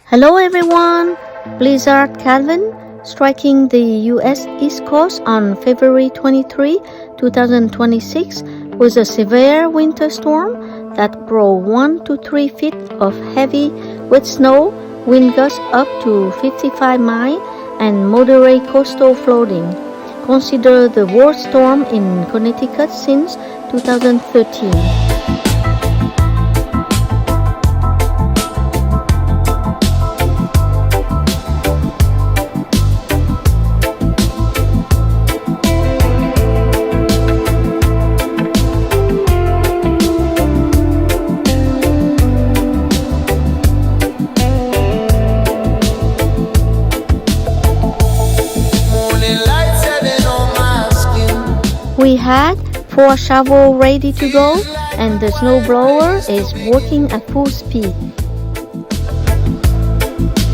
Hello everyone! Blizzard Calvin striking the US East Coast on February 23, 2026 was a severe winter storm that brought 1 to 3 feet of heavy wet snow, wind gusts up to 55 miles, and moderate coastal flooding. Considered the worst storm in Connecticut since 2013. We had 4 shovels ready to go, and the snowblower is working at full speed.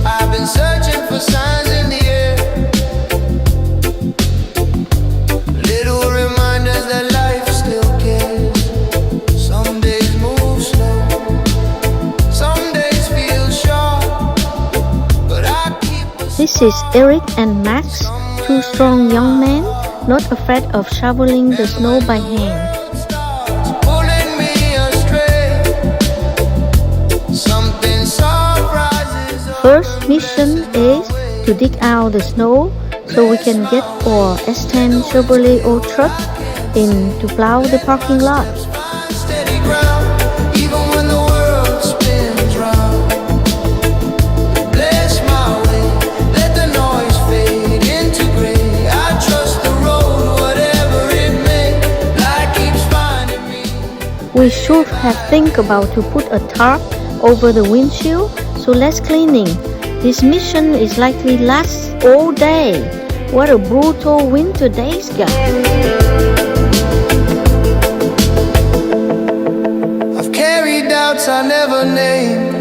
I've been searching for signs in the air, little reminders that life still cares. Some days move slow, some days feel sharp, but I keep. This is Eric and Max, 2 strong young men, not afraid of shoveling the snow by hand. First mission is to dig out the snow so we can get our S10 Chevrolet old truck in to plow the parking lot. We should have think about to put a tarp over the windshield, so less cleaning. This mission is likely last all day. What a brutal winter days, guys. I've carried doubts I never named.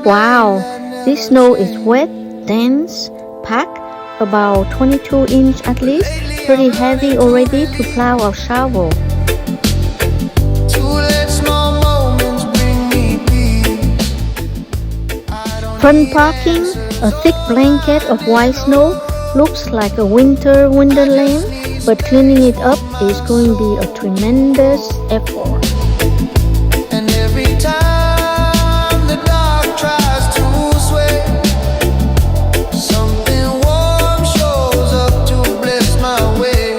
Wow, this snow is wet, dense, packed, about 22 inches at least. Pretty heavy already to plow our shovel. Front parking, a thick blanket of white snow, looks like a winter wonderland, but cleaning it up is going to be a tremendous effort. And every time the dark tries to sway, something warm shows up to bless my way.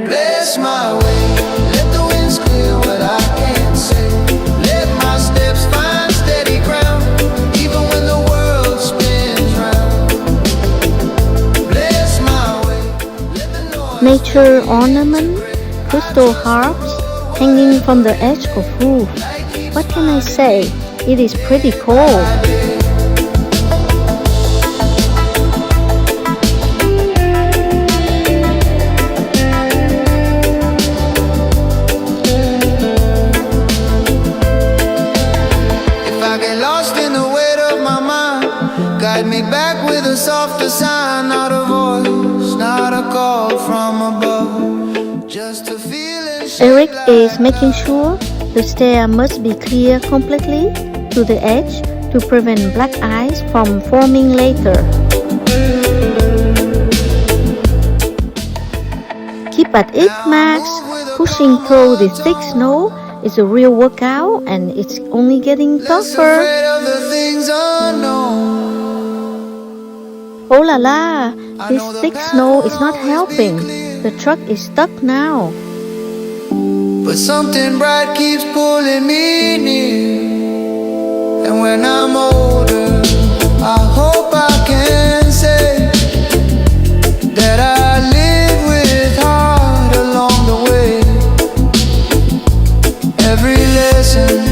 Bless my way. Let the winds clear what I can't say. Let my steps find steady ground, even when the world spins round. Bless my way. Let the noise. Nature ornament, crystal harps hanging from the edge of roof. What can I say? It is pretty cold. If I get lost in the weight of my mind, guide me back with a softer sign. Not a voice, not a call from above, just a feeling. Eric is making sure the stair must be clear completely to the edge to prevent black ice from forming later. Keep at it, Max. Pushing through the thick snow is a real workout, and it's only getting tougher. Afraid of the things unknown. Oh la la, this thick snow is not helping. The truck is stuck now. But something bright keeps pulling me near. And when I'm older, I hope I can say that I live with heart along the way. Every lesson,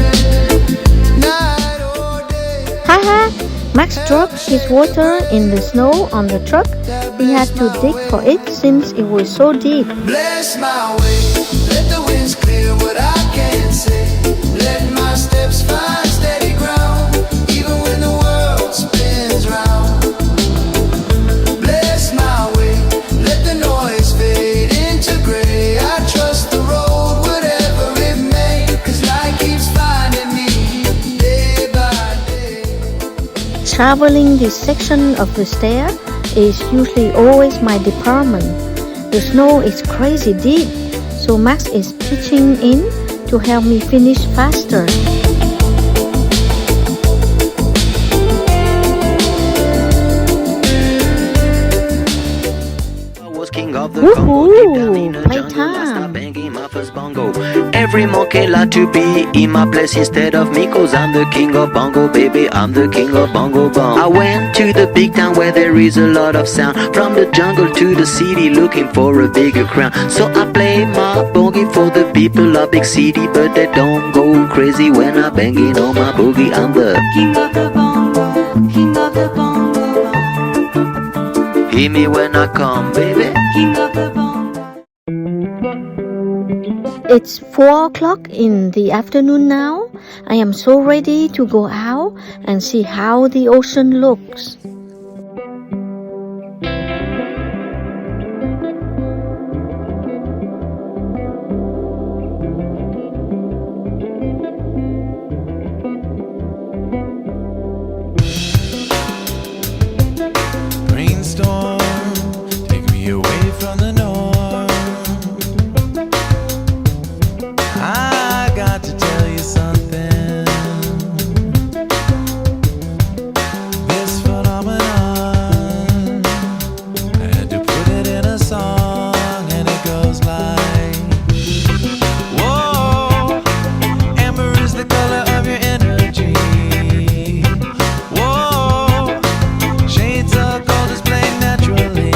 night or day. Haha, Max dropped his water in the snow on the truck. He had to dig for it since it was so deep. Bless my way. Let the winds clear what I can't say. Let my steps find steady ground, even when the world spins round. Bless my way. Let the noise fade into gray. I trust the road, whatever it may, 'cause light keeps finding me. traveling this section of the stair is usually always my department. The snow is crazy deep, so Max is pitching in to help me finish faster. Woohoo! Playtime! Every monkey like to be in my place instead of me, 'cause I'm the king of bongo, baby, I'm the king of bongo bong. I went to the big town where there is a lot of sound, from the jungle to the city looking for a bigger crown. So I play my boogie for the people of big city, but they don't go crazy when I banging on my boogie. I'm the king of the bongo, king of the bongo bong. Hear me when I come, baby, king of the bongo. It's 4 o'clock in the afternoon now. I am so ready to go out and see how the ocean looks. Brainstorm, take me away from the norm. I got to tell you something. This phenomenon, I had to put it in a song, and it goes like, whoa, amber is the color of your energy. Whoa, shades of gold displayed naturally.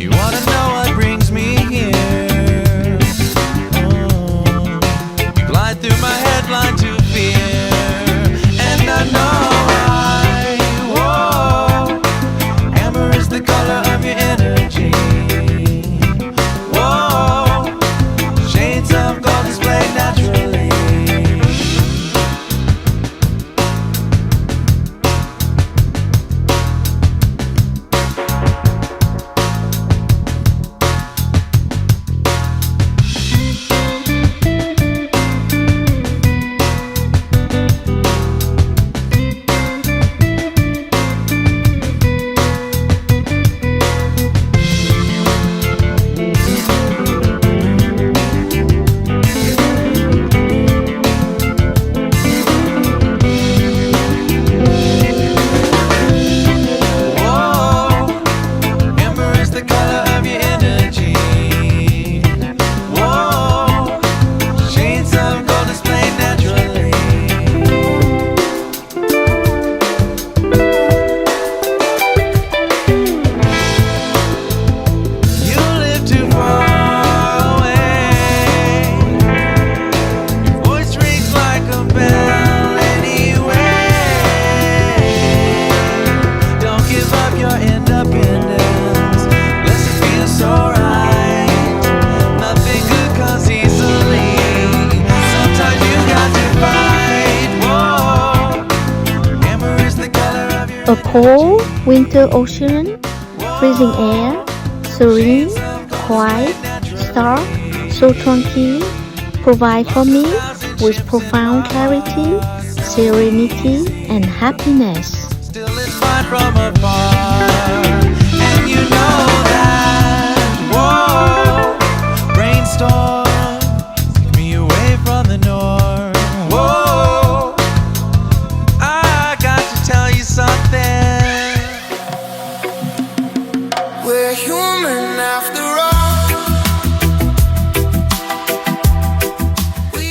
You wanna know what brings me here? Glide through my headline to fear, and I know whoa, amber is the color of your energy. Whoa, shades of gold displayed naturally. Whoa, amber is the color of your energy. Whoa, shades of gold displayed naturally. You live too far away. Your voice rings like a bell anyway. Don't give up your independence, unless it feels so right. Nothing good comes easily. Sometimes you got to fight. Whoa, amber is the color of your A cold winter ocean, freezing air, serene, quiet, stark, so tranquil, provide for me with profound clarity, serenity, and happiness. still is fine from afar. And you know that. Whoa, brainstorm, take me away from the norm. Whoa, I got to tell you something. We're human after all.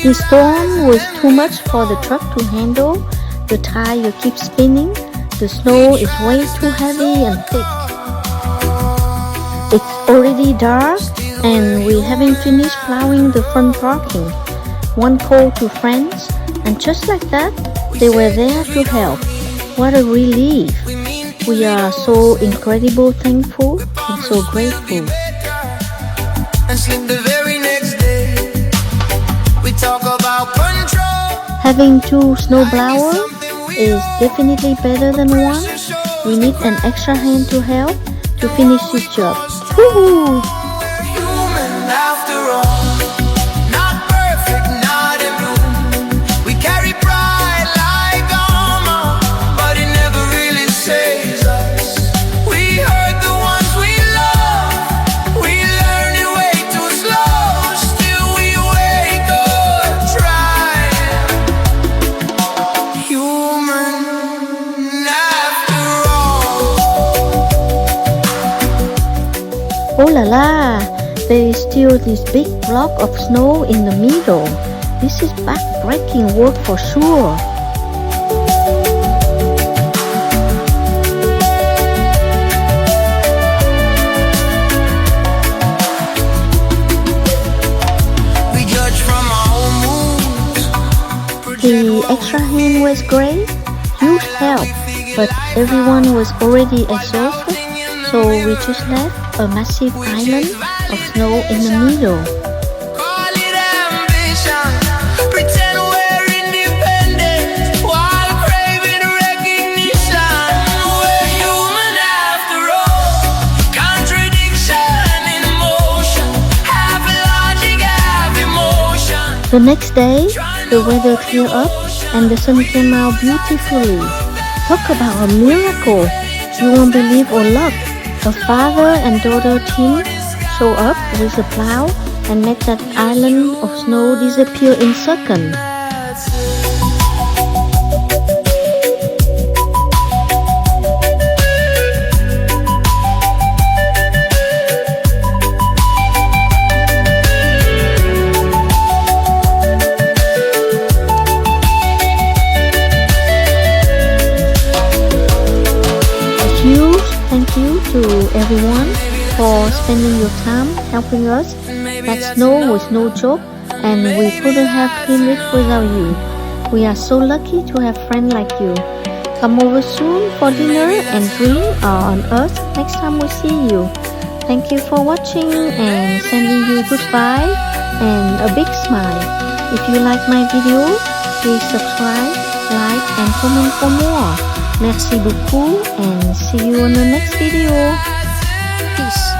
The storm was too much for the truck to handle. The tire keeps spinning. The snow is way too heavy and thick. It's already dark and we haven't finished plowing the front parking. One call to friends, and just like that, they were there to help. What a relief. We are so incredibly thankful and so grateful. And sleep the very next day. We talk about control. Having two snowblowers is definitely better than one. We need an extra hand to help to finish this job. Woohoo! Human after all. Not perfect, not in bloom. We carry pride like armor. Oh la la! There is still this big block of snow in the middle. This is back-breaking work for sure. We judge from our own moves. The extra hand was great, huge help, but everyone was already exhausted, so we just left a massive island of snow in the middle. Call it ambition. Pretend we're independent while craving recognition. We're human after all. Contradiction in motion. Half logic, half emotion. The next day, the weather cleared up and the sun came out beautifully. Talk about a miracle! You won't believe or luck. A father and daughter team show up with a plow and make that island of snow disappear in seconds. Thank you to everyone for spending your time helping us. That snow was no joke and we couldn't have cleaned it without you. We are so lucky to have friends like you. Come over soon for dinner and drink on Earth next time we see you. Thank you for watching and sending you good vibe and a big smile. If you like my video, please subscribe, like and comment for more. Merci beaucoup and see you on the next video. Peace.